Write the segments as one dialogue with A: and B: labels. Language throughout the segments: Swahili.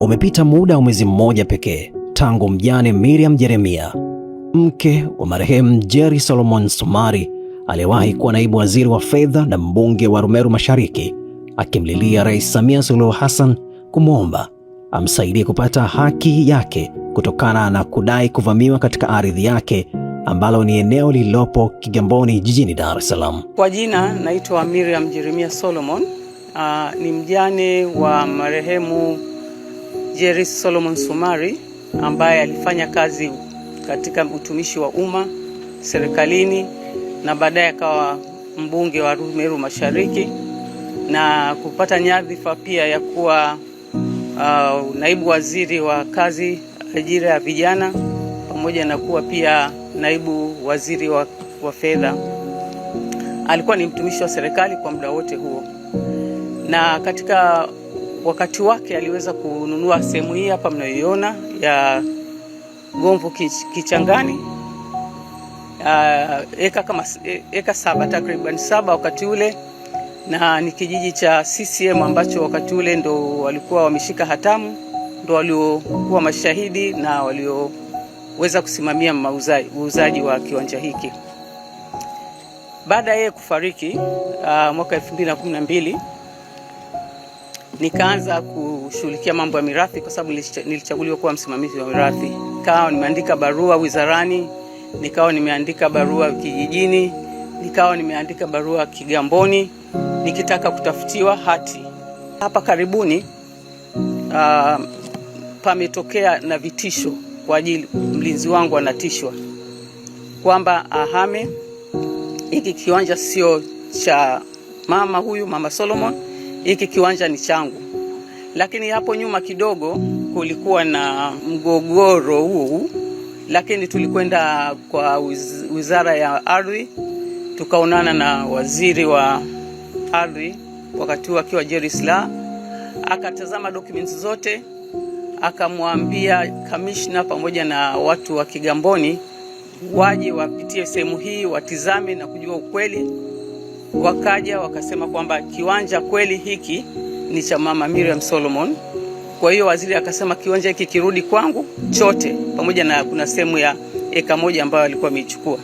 A: Umepita muda wa mwezi mmoja pekee tangu mjane Miriam Jeremia, mke wa marehemu Jerry Solomon Sumari, aliyewahi kuwa naibu waziri wa fedha na mbunge wa Rumeru Mashariki, akimlilia Rais Samia Suluhu Hassan kumwomba amsaidie kupata haki yake kutokana na kudai kuvamiwa katika ardhi yake ambalo ni eneo lililopo Kigamboni jijini Dar es Salaam.
B: Kwa jina naitwa Miriam Jeremia Solomon. Ni mjane wa marehemu Jerry Solomon Sumari ambaye alifanya kazi katika utumishi wa umma serikalini na baadaye akawa mbunge wa Rumeru Mashariki na kupata nyadhifa pia ya kuwa naibu waziri wa kazi, ajira ya vijana, pamoja na kuwa pia naibu waziri wa fedha. Alikuwa ni mtumishi wa serikali kwa muda wote huo, na katika wakati wake aliweza kununua sehemu hii hapa mnayoiona ya Gomvu Kichangani, eka 7 takriban 7 wakati ule, na ni kijiji cha CCM ambacho wakati ule ndo walikuwa wameshika hatamu, ndo waliokuwa mashahidi na walioweza kusimamia uuzaji wa kiwanja hiki. Baada ya kufariki mwaka 2012 nikaanza kushughulikia mambo ya mirathi, kwa sababu nilichaguliwa kuwa msimamizi wa mirathi. Nikawa nimeandika barua wizarani, nikawa nimeandika barua kijijini, nikawa nimeandika barua Kigamboni nikitaka kutafutiwa hati. Hapa karibuni pametokea na vitisho kwa ajili mlinzi wangu anatishwa kwamba ahame, hiki kiwanja sio cha mama Solomon, hiki kiwanja ni changu. Lakini hapo nyuma kidogo kulikuwa na mgogoro huu, lakini tulikwenda kwa wizara ya ardhi, tukaonana na waziri wa ardhi wakati huo akiwa Jerry Sla, akatazama documents zote, akamwambia commissioner pamoja na watu wa Kigamboni waje wapitie sehemu hii watizame na kujua ukweli. Wakaja wakasema kwamba kiwanja kweli hiki ni cha mama Miriam Solomon. Kwa hiyo waziri akasema kiwanja hiki kirudi kwangu chote, pamoja na kuna sehemu ya eka 1 ambayo alikuwa ameichukua.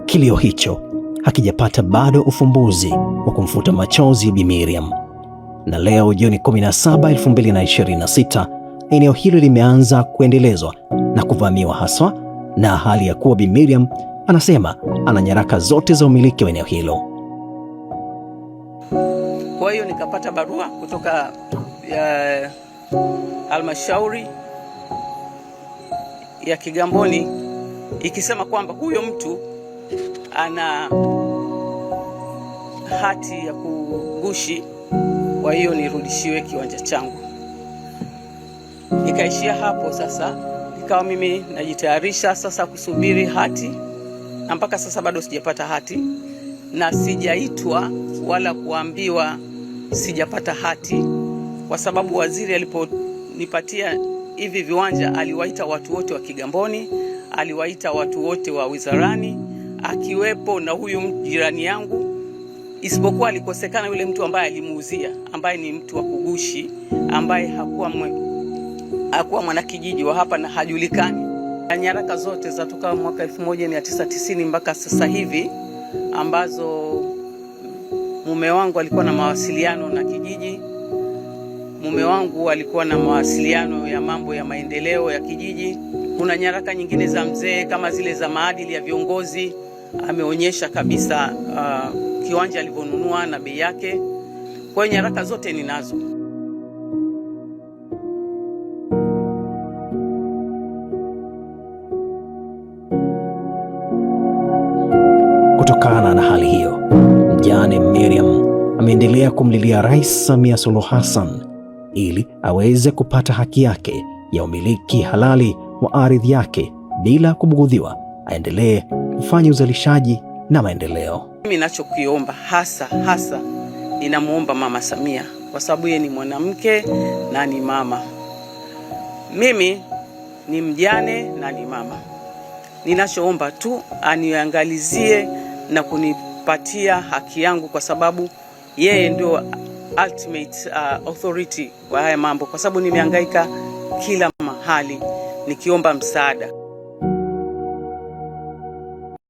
A: Kilio hicho hakijapata bado ufumbuzi wa kumfuta machozi Bi Miriam. Na leo Juni 17, 2026, eneo hilo limeanza kuendelezwa na kuvamiwa haswa, na hali ya kuwa Bi Miriam anasema ana nyaraka zote za umiliki wa eneo hilo.
B: Kwa hiyo nikapata barua kutoka halmashauri ya Kigamboni ikisema kwamba huyo mtu ana hati ya kugushi, kwa hiyo nirudishiwe kiwanja changu. Nikaishia hapo. Sasa nikawa mimi najitayarisha sasa kusubiri hati, na mpaka sasa bado sijapata hati na sijaitwa wala kuambiwa sijapata hati, kwa sababu waziri aliponipatia hivi viwanja aliwaita watu wote wa Kigamboni, aliwaita watu wote wa wizarani, akiwepo na huyu jirani yangu, isipokuwa alikosekana yule mtu ambaye alimuuzia, ambaye ni mtu wa kugushi, ambaye hakuwa mwanakijiji wa hapa na hajulikani. Nyaraka zote zatoka mwaka 1990 mpaka sasa hivi, ambazo mume wangu alikuwa na mawasiliano na kijiji, mume wangu alikuwa na mawasiliano ya mambo ya maendeleo ya kijiji. Kuna nyaraka nyingine za mzee kama zile za maadili ya viongozi, ameonyesha kabisa kiwanja alivyonunua na bei yake. Kwa hiyo nyaraka zote ninazo.
A: Kutokana na hali hiyo, mjane Miriam ameendelea kumlilia Rais Samia Suluhu Hassan ili aweze kupata haki yake ya umiliki halali wa ardhi yake bila kubugudhiwa, aendelee kufanya uzalishaji na maendeleo.
B: Mimi ninachokiomba hasa ninamuomba Mama Samia, kwa sababu yeye ni mwanamke na ni mama. Mimi ni mjane na ni mama. Ninachoomba tu aniangalizie na kunipatia haki yangu, kwa sababu yeye ndio ultimate authority kwa haya mambo, kwa sababu nimehangaika kila mahali nikiomba msaada.